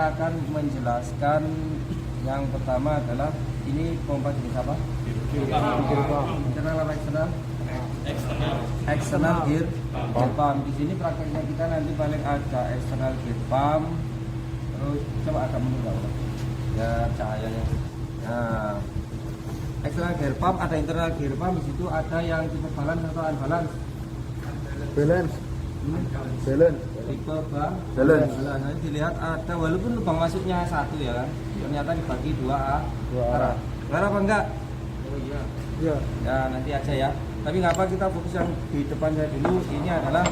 kita akan menjelaskan yang pertama adalah ini pompa jenis apa? Internal apa eksternal? Eksternal gear pump. Di sini prakteknya kita nanti paling ada eksternal gear pump. Terus coba agak menurut ya cahayanya. Nah, eksternal gear pump ada internal gear pump. Di situ ada yang tipe balance atau unbalance. Balance. Tipe balance. Nanti dilihat ada walaupun lubang masuknya satu ya kan, ternyata dibagi dua arah. Benar apa enggak? Oh iya. Iya. Ya nanti aja ya. Tapi nggak apa, kita fokus yang di depan saya dulu. Ini adalah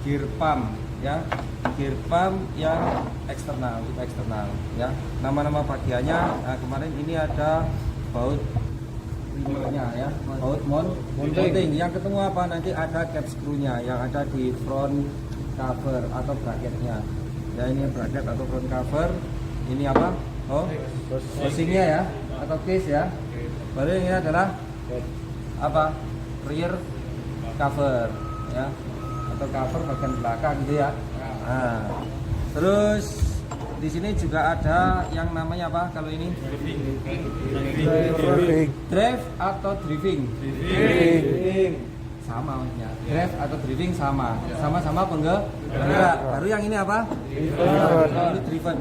gear pump ya, gear pump yang eksternal, tipe eksternal ya. Nama-nama bagiannya. Nah, kemarin ini ada baut rimnya ya, baut mounting. Yang ketemu apa nanti ada cap screw-nya yang ada di front cover atau bracketnya. Ya ini bracket atau front cover. Ini apa? Oh, housingnya ya atau case ya. Baru ini adalah apa? Rear cover ya, atau cover bagian belakang gitu ya. Nah, terus di sini juga ada yang namanya apa kalau ini? Drive atau driving? Sama maksudnya. Drive atau driving sama-sama penggerak. Baru yang ini apa? Ini driven.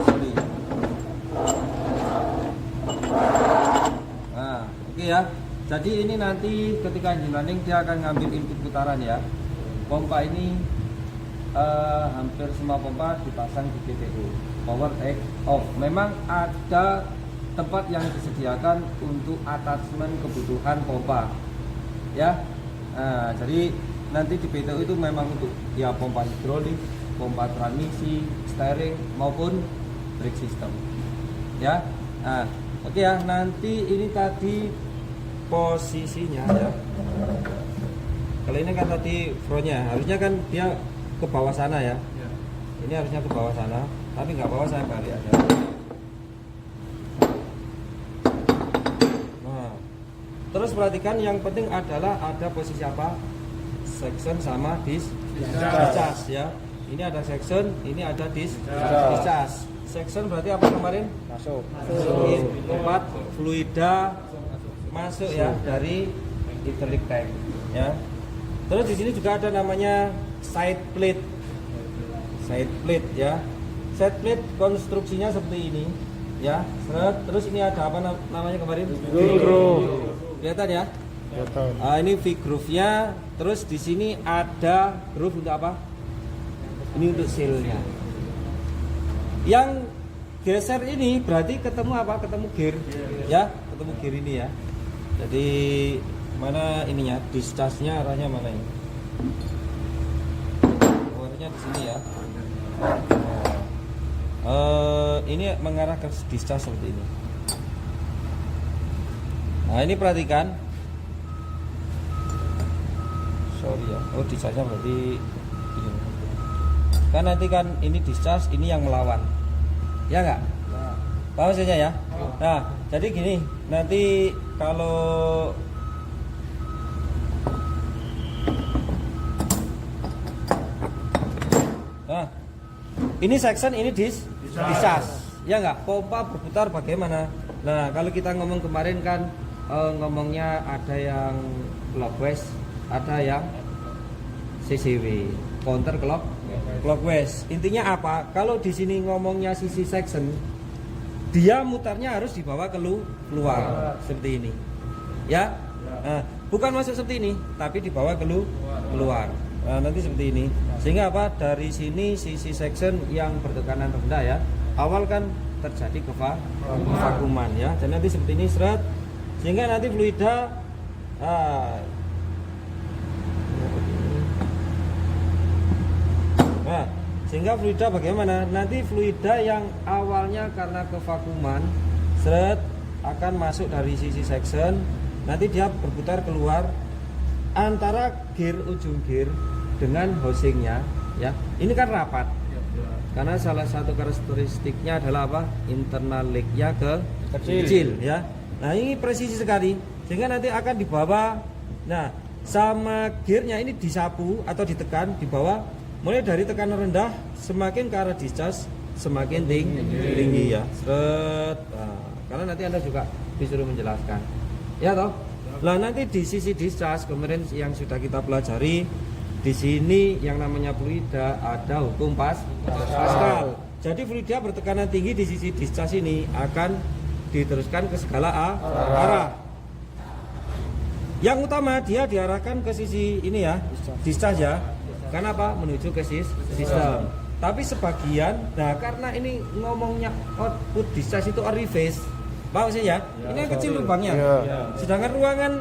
Sorry. Nah, oke ya. Jadi ini nanti ketika engine running dia akan ngambil input putaran ya. Pompa ini hampir semua pompa dipasang di PTU, power take off. Memang ada tempat yang disediakan untuk attachment kebutuhan pompa ya. Nah, jadi nanti di PTU itu memang untuk ya pompa hidrolik, pompa transmisi, steering maupun brake system ya. Nah, oke ya, nanti ini tadi posisinya ya. Kalau ini kan tadi frontnya, harusnya kan dia ke bawah sana ya. Ini harusnya ke bawah sana, tapi nggak bawah, saya balik aja. Nah, terus perhatikan yang penting adalah ada posisi apa? Section sama discharge ya. Ini ada section, ini ada discharge. Section berarti apa kemarin? Masuk. Tempat fluida masuk ya dari hydraulic tank ya. Terus di sini juga ada namanya side plate. Side plate ya. Side plate konstruksinya seperti ini ya. Terus ini ada apa namanya kemarin? V-groove. Kelihatan ya? Kelihatan. Ini V-groove-nya. Terus di sini ada groove untuk apa? Ini untuk seal-nya. Yang geser ini berarti ketemu apa? Ketemu gear ya, ketemu gear ini ya. Jadi mana ininya, discharge-nya arahnya mana ini? Arahnya di sini ya. Ini mengarah ke discharge seperti ini. Nah ini perhatikan. Sorry ya. Oh discharge-nya berarti ini. Kan nanti kan ini discharge, ini yang melawan. Ya enggak? Paham saja ya? Nah, jadi gini, nanti kalau ini section, ini discharge. Ya enggak? Pompa berputar bagaimana? Nah, kalau kita ngomong kemarin kan ngomongnya ada yang clockwise, ada yang CCW, counter clockwise. Intinya apa? Kalau di sini ngomongnya sisi section, dia mutarnya harus dibawa keluar seperti ini ya. Nah, bukan masuk seperti ini tapi dibawa keluar. Nah, nanti seperti ini, sehingga apa, dari sini sisi section yang bertekanan rendah ya, awal kan terjadi kevakuman ya, dan nanti seperti ini seret, sehingga nanti fluida sehingga fluida bagaimana? Nanti fluida yang awalnya karena kevakuman seret akan masuk dari sisi section, nanti dia berputar keluar antara gear, ujung gear dengan housingnya ya. Ini kan rapat karena salah satu karakteristiknya adalah apa? Internal leg-nya kecil ya. Nah ini presisi sekali, sehingga nanti akan dibawa. Nah sama gearnya ini disapu atau ditekan di bawah, mulai dari tekanan rendah semakin ke arah discharge semakin tinggi ya. Seret. Nah, karena nanti Anda juga disuruh menjelaskan. Ya toh? Lah nanti di sisi discharge kemarin yang sudah kita pelajari, di sini yang namanya fluida ada hukum Pascal. Jadi fluida bertekanan tinggi di sisi discharge ini akan diteruskan ke segala arah. Yang utama dia diarahkan ke sisi ini ya, discharge ya. Karena apa? Menuju ke sistem. Tapi sebagian, nah karena ini ngomongnya output discharge itu orifice, paham sih ya? Ini yang kecil lubangnya. Sedangkan ruangan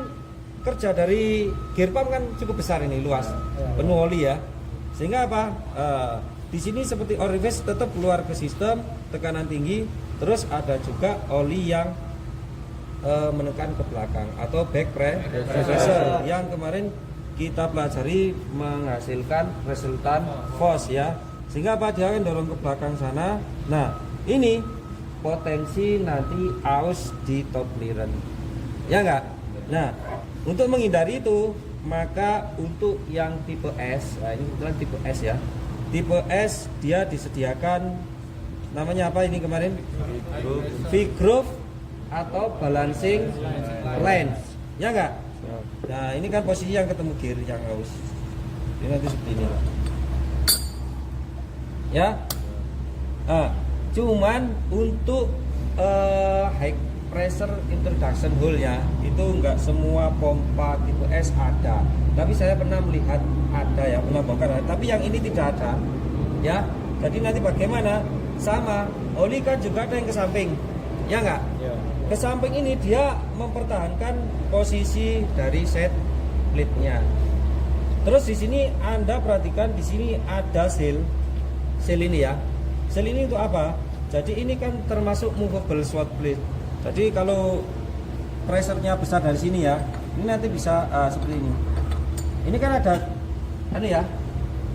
kerja dari gear pump kan cukup besar ini, luas, penuh oli ya. Sehingga apa? Di sini seperti orifice tetap keluar ke sistem, tekanan tinggi, terus ada juga oli yang menekan ke belakang atau back pressure yang kemarin kita pelajari menghasilkan resultan force ya. Sehingga apa? Dia akan dorong ke belakang sana. Nah, ini potensi nanti aus di top clearance. Ya enggak? Nah, untuk menghindari itu, maka untuk yang tipe S, nah ini kebetulan tipe S ya. Tipe S dia disediakan namanya apa ini kemarin? V-groove atau balancing lens. Ya enggak? Nah, ini kan posisi yang ketemu gear yang aus. Ini nanti seperti ini. Ya. Nah, cuman untuk high pressure introduction hole-nya itu enggak semua pompa tipe S ada. Tapi saya pernah melihat ada ya, pernah bongkar. Tapi yang ini tidak ada. Ya. Jadi nanti bagaimana? Sama, oli kan juga ada yang ke samping. Ya enggak? Ya. Ke samping ini dia mempertahankan posisi dari set plate-nya. Terus di sini Anda perhatikan di sini ada seal ini ya. Seal ini untuk apa? Jadi ini kan termasuk movable swat plate. Jadi kalau pressure-nya besar dari sini ya, ini nanti bisa seperti ini. Ini kan ada ya,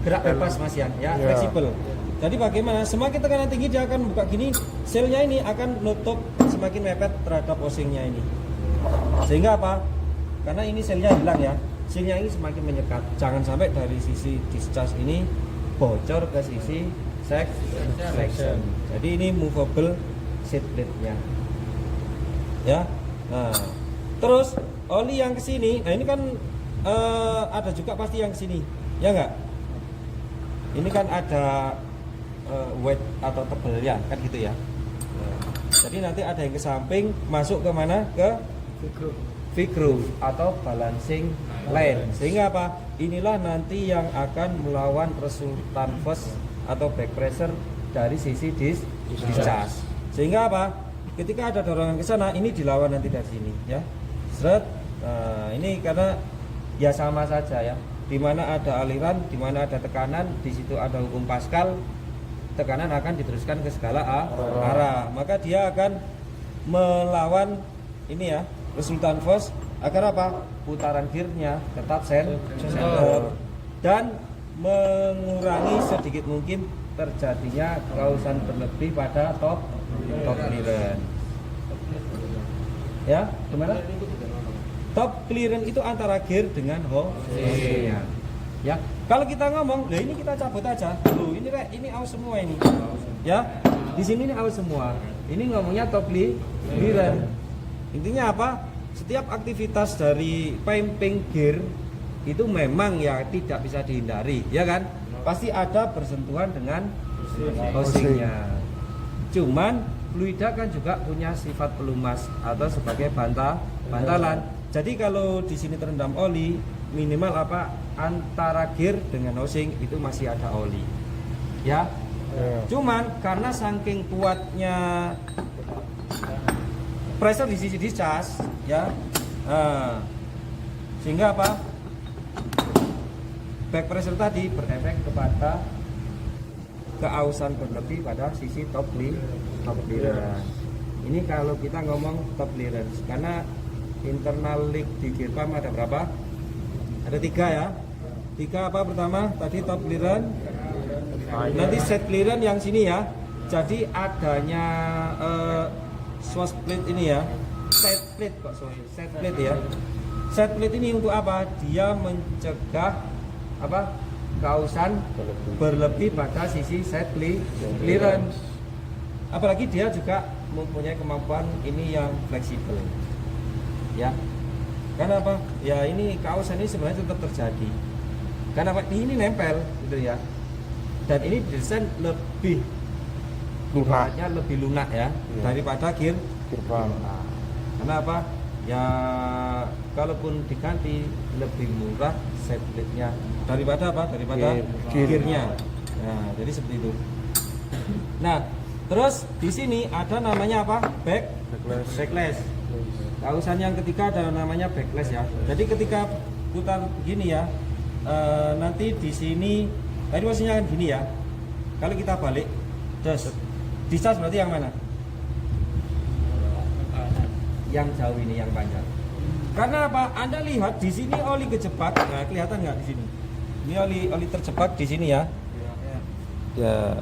gerak bebas Mas Yan ya, fleksibel. Jadi bagaimana? Semakin tekanan tinggi dia akan buka gini, seal-nya ini akan nutup semakin mepet terhadap housing-nya ini. Sehingga apa? Karena ini seal-nya hilang ya. Seal-nya ini semakin menyekat. Jangan sampai dari sisi discharge ini bocor ke sisi section. Jadi ini movable seat plate-nya. Ya. Nah, terus oli yang ke sini, nah ini kan ada juga pasti yang ke sini. Ya enggak? Ini kan ada weight atau tebelnya kan gitu ya. Jadi nanti ada yang ke samping masuk ke mana? Ke V-groove atau balancing line. Sehingga apa? Inilah nanti yang akan melawan resultant force atau back pressure dari sisi discharge. Sehingga apa? Ketika ada dorongan ke sana, ini dilawan nanti dari sini ya. Seret. Nah, ini karena ya sama saja ya. Di mana ada aliran, di mana ada tekanan, di situ ada hukum Pascal. Tekanan akan diteruskan ke segala arah. Maka dia akan melawan ini ya, resultant force agar apa? Putaran gearnya tetap center dan mengurangi sedikit mungkin terjadinya kausan berlebih pada top clearance. Ya, gimana? Top clearance itu antara gear dengan housing. Ya, kalau kita ngomong, lah ini kita cabut aja. Loh, ini aus semua ini. Ya, di sini ini aus semua. Ini ngomongnya top clearance. Intinya apa? Setiap aktivitas dari piping gear itu memang ya tidak bisa dihindari, ya kan? Pasti ada bersentuhan dengan housingnya. Cuman fluida kan juga punya sifat pelumas atau sebagai bantalan. Jadi kalau di sini terendam oli, minimal apa? Antara gear dengan housing itu masih ada oli. Ya. Cuman karena saking kuatnya pressure di sisi discharge ya. Sehingga apa? Back pressure tadi berefek kepada keausan berlebih pada sisi top clearance. Ini kalau kita ngomong top clearance, karena internal leak di gear pump ada berapa? Ada 3 ya. 3 apa pertama? Tadi top clearance. Nanti set clearance yang sini ya. Jadi adanya swat plate ini ya. Set plate ya. Set plate ini untuk apa? Dia mencegah apa? Kausan berlebih pada sisi set clearance. apalagi dia juga mempunyai kemampuan ini yang fleksibel ya. Karena apa ya, ini kaos ini sebenarnya tetap terjadi karena apa, ini nempel gitu ya, dan ini desain lebih Lunak. ibaratnya lebih lunak ya daripada gear Gearpump. karena apa ya, kalaupun diganti lebih murah setlitnya daripada apa, daripada Gear. gearnya. Nah jadi seperti itu. Nah terus di sini ada namanya apa, backlash. Kausan yang ketiga ada namanya backlash ya. Jadi ketika putar begini ya, nanti di sini tadi posisinya kan gini ya. Kalau kita balik, disas berarti yang mana? Yang jauh ini, yang panjang. Karena apa? Anda lihat di sini oli kejebak. Nah, kelihatan nggak di sini? Ini oli terjebak di sini ya. Ya.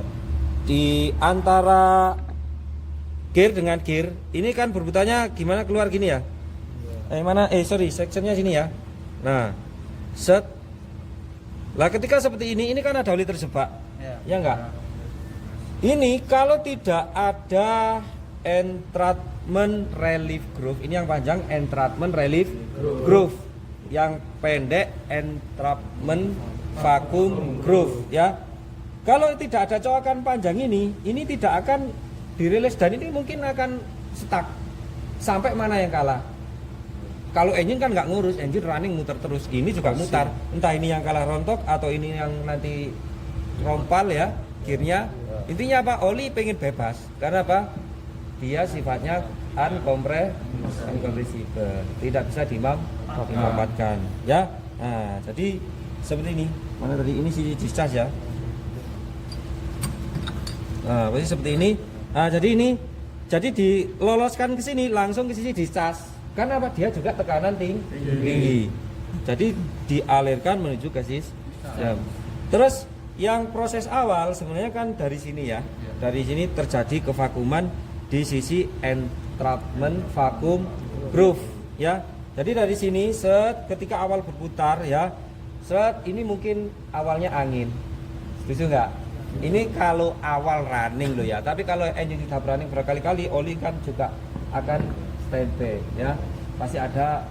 Di antara gear dengan gear ini kan berputarnya gimana, keluar gini ya. Sectionnya sini ya. Nah, set. Lah ketika seperti ini kan ada oli terjebak. Ya enggak? Ini kalau tidak ada entrapment relief groove, ini yang panjang entrapment relief groove, yang pendek entrapment vacuum groove ya. Kalau tidak ada coakan panjang ini tidak akan dirilis dan ini mungkin akan stuck sampai mana yang kalah. Kalau engine kan nggak ngurus, engine running muter terus, ini juga mutar, entah ini yang kalah rontok atau ini yang nanti rompal ya gearnya. Intinya apa, oli pengen bebas karena apa, dia sifatnya uncompressible, tidak bisa dimanfaatkan ya. Nah jadi seperti ini, mana tadi ini sisi discas ya. Nah posisi seperti ini. Nah jadi diloloskan ke sini langsung ke sisi discas. Karena apa? Dia juga tekanan tinggi. Jadi dialirkan menuju ke sistem. Terus yang proses awal sebenarnya kan dari sini ya. Dari sini terjadi kevakuuman di sisi entrapment vacuum groove ya. Jadi dari sini ketika awal berputar ya, ini mungkin awalnya angin. Setuju nggak? Ini kalau awal running loh ya, tapi kalau engine sudah running berkali-kali, oli kan juga akan standby ya. Pasti ada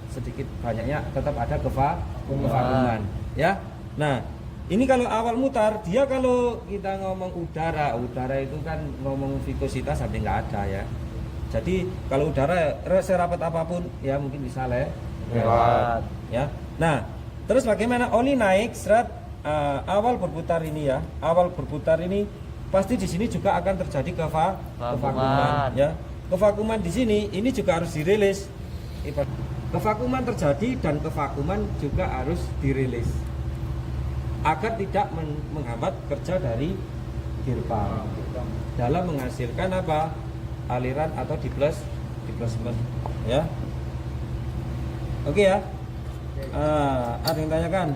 sedikit banyaknya tetap ada kevakuuman ya. Nah, ini kalau awal mutar, dia kalau kita ngomong udara itu kan ngomong vikositas sampai nggak ada ya. Jadi kalau udara serapat apapun ya mungkin bisa lewat ya. Nah, terus bagaimana oli naik awal berputar ini ya, pasti di sini juga akan terjadi kevakuuman ya. Kevakuuman di sini ini juga harus dirilis. Kevakuuman terjadi dan kevakuuman juga harus dirilis agar tidak menghambat kerja dari gear pump dalam menghasilkan apa, aliran atau displacement ya. Oke ya. Ada yang tanyakan?